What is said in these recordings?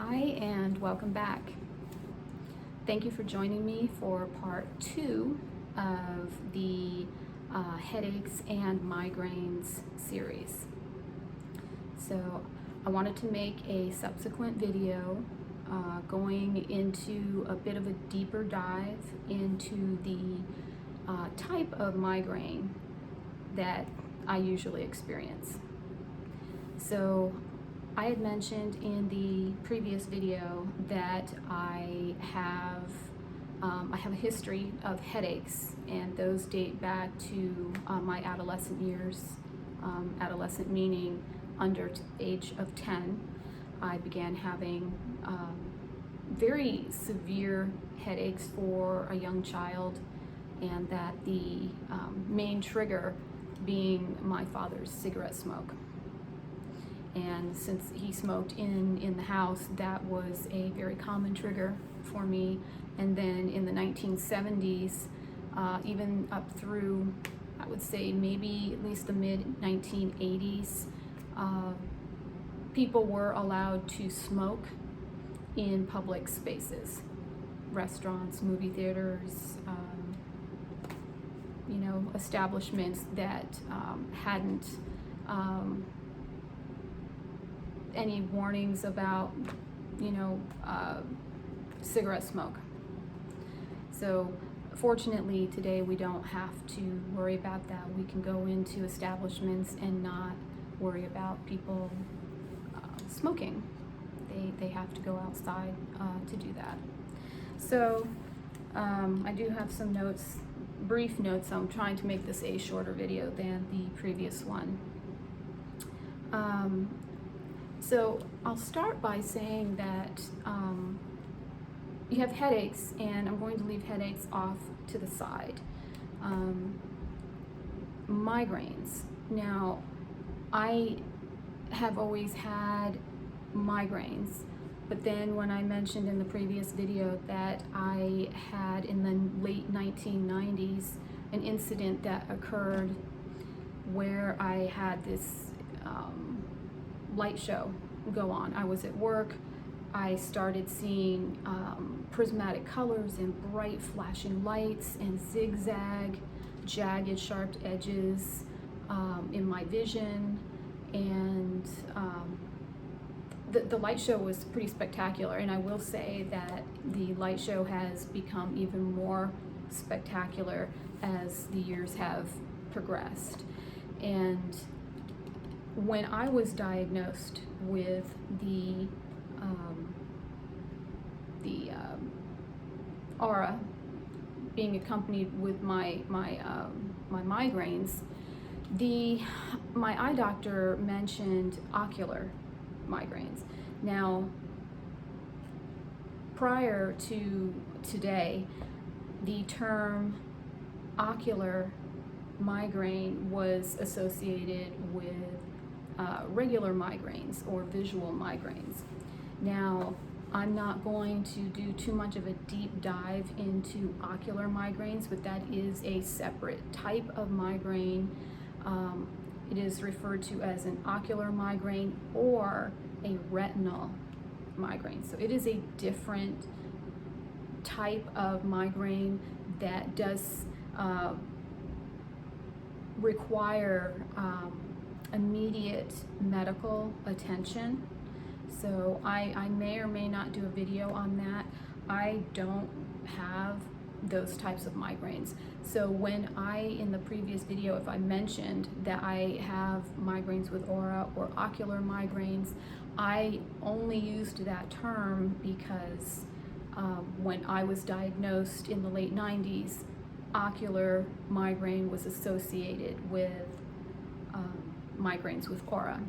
Hi, and welcome back. Thank you for joining me for part 2 of the headaches and migraines series. So I wanted to make a subsequent video going into a bit of a deeper dive into the type of migraine that I usually experience. So I had mentioned in the previous video that I have a history of headaches, and those date back to my adolescent years. Adolescent meaning under age of 10. I began having very severe headaches for a young child, and that the main trigger being my father's cigarette smoke. And since he smoked in the house, that was a very common trigger for me. And then in the 1970s, even up through, I would say maybe at least the mid-1980s, people were allowed to smoke in public spaces, restaurants, movie theaters, establishments that hadn't any warnings about, cigarette smoke. So fortunately today we don't have to worry about that. We can go into establishments and not worry about people smoking. They have to go outside to do that. So I do have some notes, brief notes. I'm trying to make this a shorter video than the previous one. So I'll start by saying that you have headaches, and I'm going to leave headaches off to the side. Migraines. Now, I have always had migraines, but then when I mentioned in the previous video that I had in the late 1990s an incident that occurred where I had this light show go on. I was at work. I started seeing prismatic colors and bright flashing lights and zigzag, jagged, sharp edges in my vision, and the light show was pretty spectacular. And I will say that the light show has become even more spectacular as the years have progressed. And when I was diagnosed with the aura being accompanied with my migraines, my eye doctor mentioned ocular migraines. Now, prior to today, the term ocular migraine was associated with regular migraines or visual migraines. Now, I'm not going to do too much of a deep dive into ocular migraines, but that is a separate type of migraine. It is referred to as an ocular migraine or a retinal migraine. So it is a different type of migraine that does require immediate medical attention. So I may or may not do a video on that. I don't have those types of migraines. So when in the previous video, if I mentioned that I have migraines with aura or ocular migraines, I only used that term because when I was diagnosed in the late 90s, ocular migraine was associated with migraines with aura.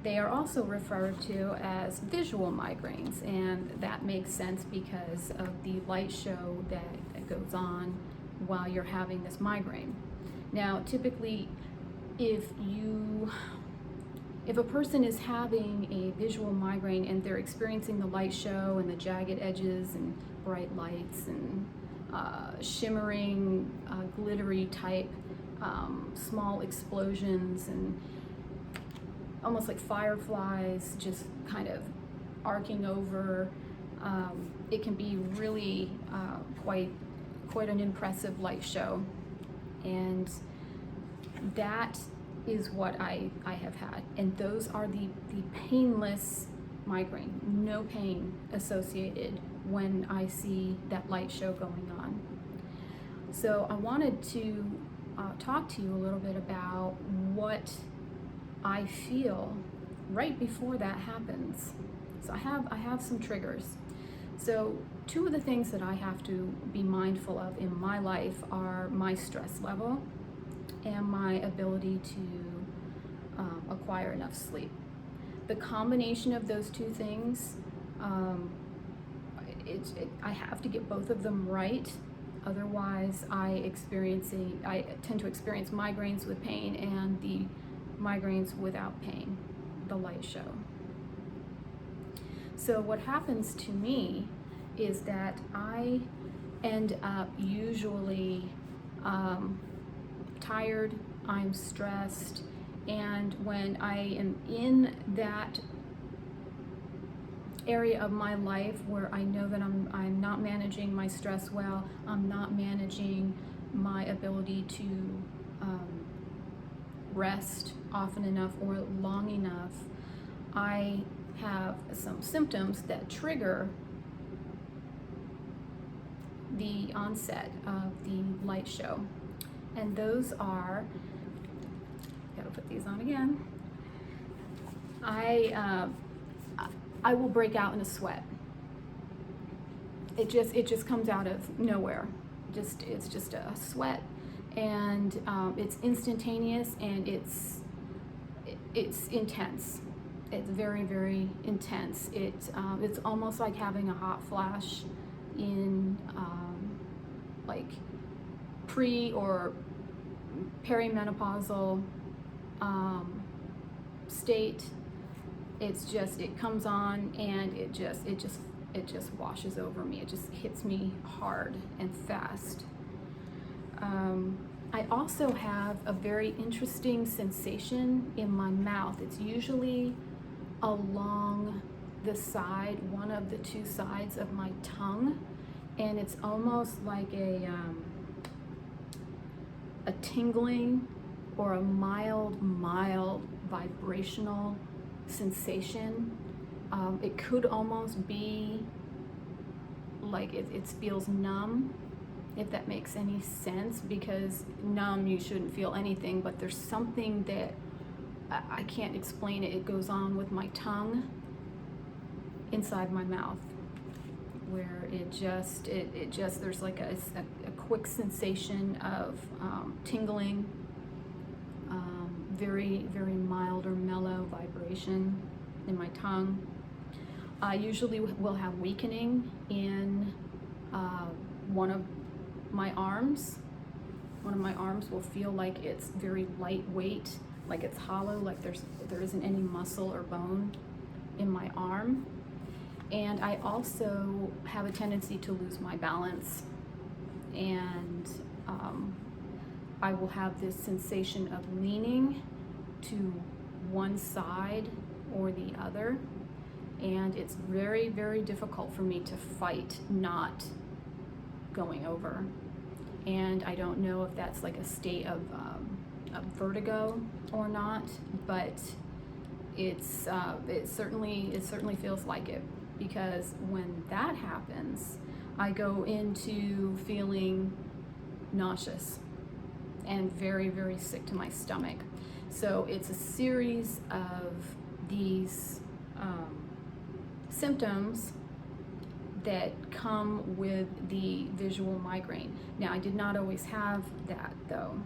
They are also referred to as visual migraines, and that makes sense because of the light show that goes on while you're having this migraine. Now, typically, if a person is having a visual migraine and they're experiencing the light show and the jagged edges and bright lights and shimmering, glittery type small explosions and almost like fireflies just kind of arcing over. It can be really quite an impressive light show, and that is what I have had, and those are the painless migraine, no pain associated when I see that light show going on. So I wanted to talk to you a little bit about what I feel right before that happens. So I have some triggers. So two of the things that I have to be mindful of in my life are my stress level and my ability to acquire enough sleep. The combination of those two things, I have to get both of them right. Otherwise, I tend to experience migraines with pain and the migraines without pain, the light show. So what happens to me is that I end up usually tired, I'm stressed, and when I am in that area of my life where I know that I'm not managing my stress well, I'm not managing my ability to rest often enough or long enough, I have some symptoms that trigger the onset of the light show. And those are, gotta put these on again. I will break out in a sweat. It just comes out of nowhere. It's just a sweat, and it's instantaneous, and it's intense. It's very, very intense. It's almost like having a hot flash in like pre or perimenopausal state. It comes on, and it just washes over me. It just hits me hard and fast. I also have a very interesting sensation in my mouth. It's usually along the side, one of the two sides of my tongue, and it's almost like a tingling or a mild vibrational sensation. It could almost be like it feels numb, if that makes any sense, because numb, you shouldn't feel anything, but there's something that I can't explain it. It goes on with my tongue inside my mouth, where it just there's like a quick sensation of tingling, very, very mild or mellow vibration in my tongue. I usually will have weakening in one of my arms. One of my arms will feel like it's very lightweight, like it's hollow, like there isn't any muscle or bone in my arm. And I also have a tendency to lose my balance, and I will have this sensation of leaning to one side or the other, and it's very, very difficult for me to fight not going over. And I don't know if that's like a state of vertigo or not, but it certainly feels like it, because when that happens, I go into feeling nauseous and very, very sick to my stomach. So it's a series of these symptoms that come with the visual migraine. Now, I did not always have that though,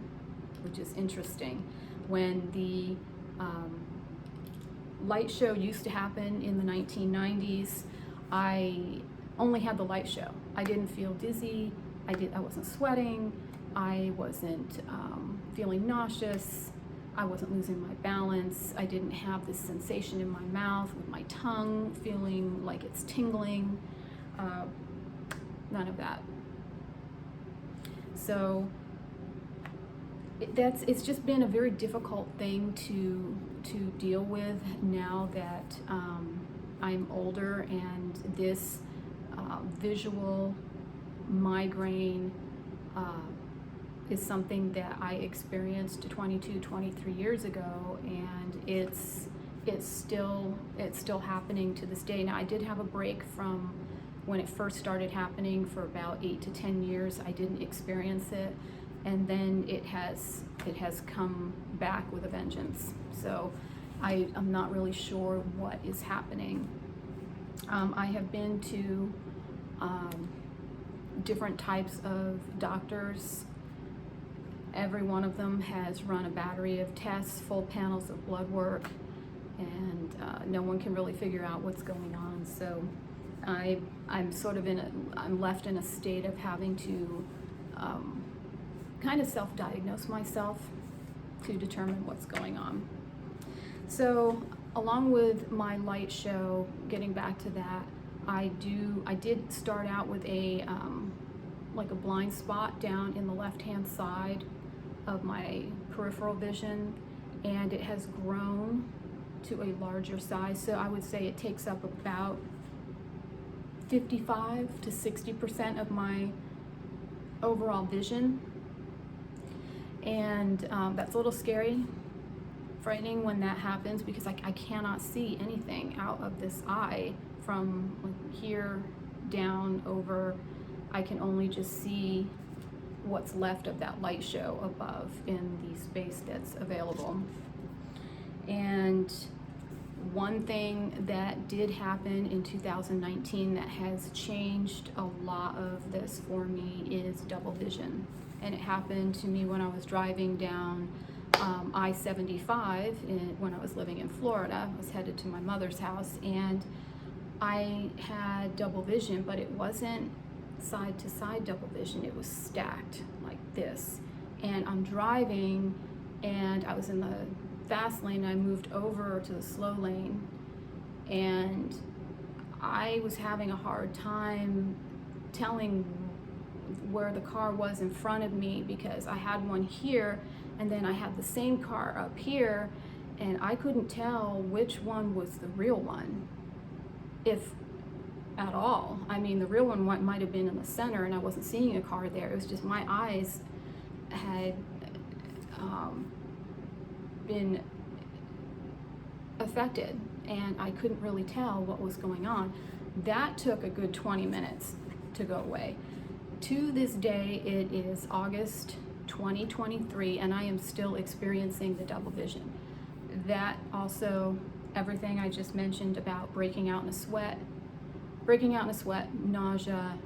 which is interesting. When the light show used to happen in the 1990s, I only had the light show. I didn't feel dizzy, I wasn't sweating, I wasn't feeling nauseous, I wasn't losing my balance, I didn't have this sensation in my mouth with my tongue feeling like it's tingling, none of that. So it's just been a very difficult thing to deal with now that I'm older, and this visual migraine is something that I experienced 22, 23 years ago, and it's still happening to this day. Now, I did have a break from when it first started happening for about 8 to 10 years. I didn't experience it, and then it has come back with a vengeance. So I'm not really sure what is happening. I have been to different types of doctors. Every one of them has run a battery of tests, full panels of blood work, and no one can really figure out what's going on. So I'm sort of I'm left in a state of having to kind of self-diagnose myself to determine what's going on. So along with my light show, getting back to that, I did start out with like a blind spot down in the left-hand side of my peripheral vision, and it has grown to a larger size. So I would say it takes up about 55 to 60% of my overall vision, and that's a little scary, frightening when that happens, because I cannot see anything out of this eye from here down over. I can only just see what's left of that light show above in the space that's available. And one thing that did happen in 2019 that has changed a lot of this for me is double vision. And it happened to me when I was driving down I-75 when I was living in Florida. I was headed to my mother's house, and I had double vision, but it wasn't side to side double vision. It was stacked like this. And I'm driving, and I was in the fast lane, and I moved over to the slow lane, and I was having a hard time telling where the car was in front of me, because I had one here and then I had the same car up here, and I couldn't tell which one was the real one, if at all. I mean, the real one might have been in the center, and I wasn't seeing a car there. It was just my eyes had been affected, and I couldn't really tell what was going on. That took a good 20 minutes to go away. To this day, it is August 2023, and I am still experiencing the double vision. That also, everything I just mentioned about breaking out in a sweat, nausea,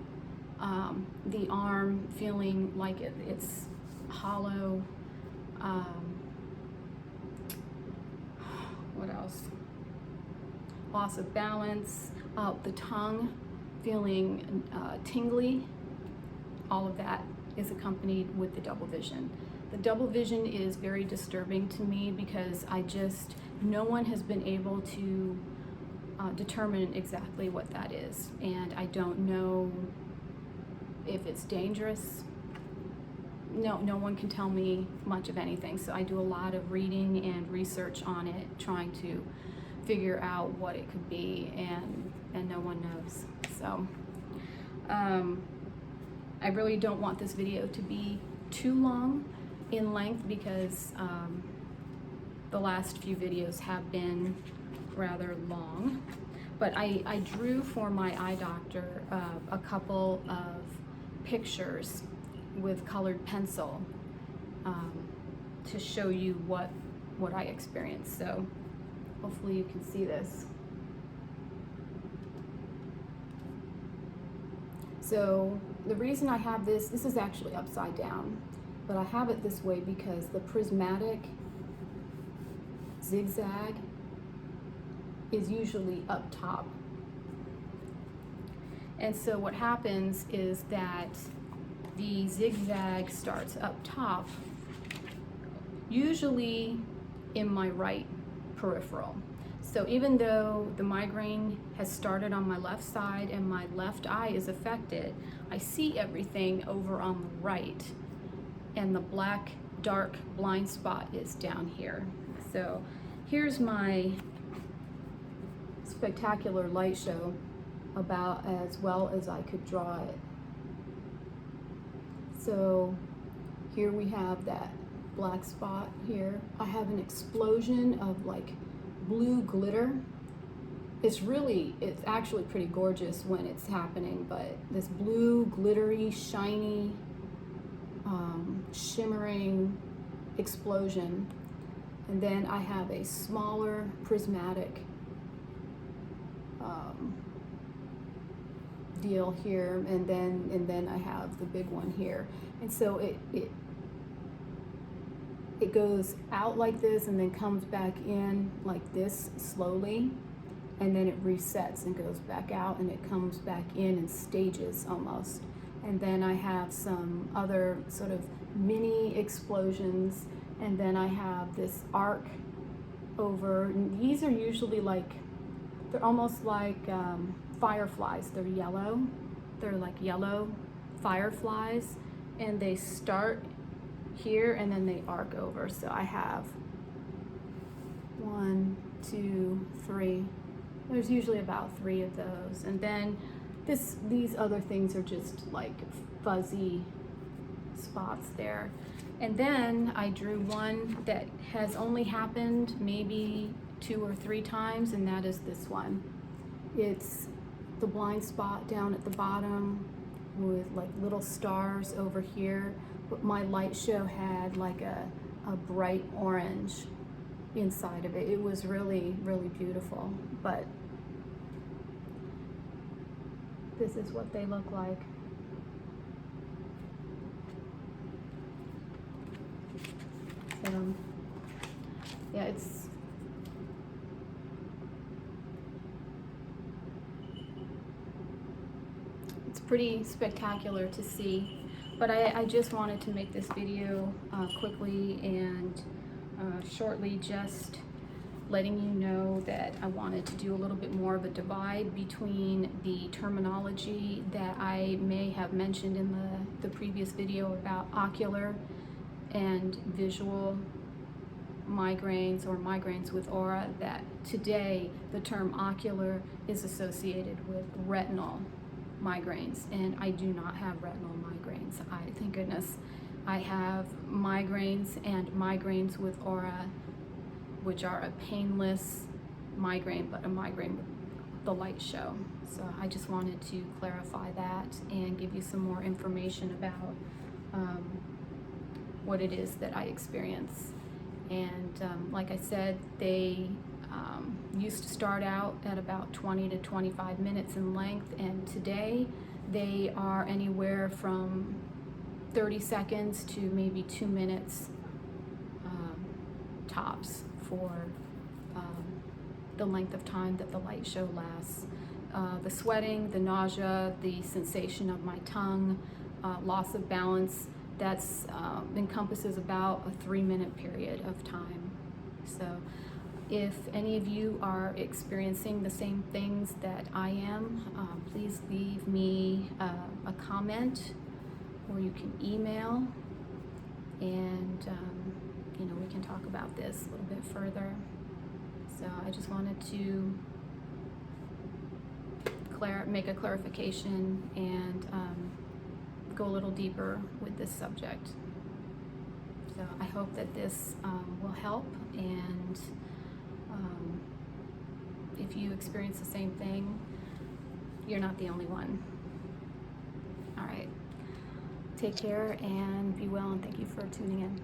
the arm feeling like it's hollow, what else? Loss of balance, the tongue feeling tingly. All of that is accompanied with the double vision. The double vision is very disturbing to me, because no one has been able to determine exactly what that is, and I don't know if it's dangerous. No one can tell me much of anything, so I do a lot of reading and research on it, trying to figure out what it could be, and no one knows. So I really don't want this video to be too long in length, because the last few videos have been rather long. But I drew for my eye doctor a couple of pictures with colored pencil to show you what I experienced. So hopefully you can see this. So the reason I have this is actually upside down, but I have it this way because the prismatic zigzag is usually up top. And so what happens is that the zigzag starts up top, usually in my right peripheral. So even though the migraine has started on my left side and my left eye is affected, I see everything over on the right, and the black dark blind spot is down here. So here's my spectacular light show, about as well as I could draw it. So here we have that black spot here. I have an explosion of like blue glitter. It's actually pretty gorgeous when it's happening, but this blue, glittery, shiny, shimmering explosion. And then I have a smaller prismatic deal here, and then I have the big one here. And so it goes out like this and then comes back in like this slowly, and then it resets and goes back out, and it comes back in stages almost. And then I have some other sort of mini explosions, and then I have this arc over. And these are usually like, they're almost like fireflies. They're yellow. They're like yellow fireflies, and they start here and then they arc over. So I have 1, 2, 3. There's usually about 3 of those, and then these other things are just like fuzzy spots there. And then I drew one that has only happened maybe 2 or 3 times, and that is this one. It's the blind spot down at the bottom with like little stars over here, but my light show had like a bright orange inside of it. It was really, really beautiful. But this is what they look like. So yeah, it's pretty spectacular to see. But I just wanted to make this video quickly and shortly, just letting you know that I wanted to do a little bit more of a divide between the terminology that I may have mentioned in the previous video about ocular and visual migraines, or migraines with aura, that today the term ocular is associated with retinal migraines, and I do not have retinal migraines. Thank goodness. I have migraines and migraines with aura, which are a painless migraine, but a migraine with the light show. So I just wanted to clarify that and give you some more information about what it is that I experience. And like I said, they used to start out at about 20 to 25 minutes in length, and today they are anywhere from 30 seconds to maybe 2 minutes tops for the length of time that the light show lasts. The sweating, the nausea, the sensation of my tongue, loss of balance, that's encompasses about a 3-minute period of time. So if any of you are experiencing the same things that I am, please leave me a comment, or you can email, and we can talk about this a little bit further. So I just wanted to make a clarification and go a little deeper with this subject. So I hope that this will help, and if you experience the same thing, you're not the only one. All right, take care and be well, and thank you for tuning in.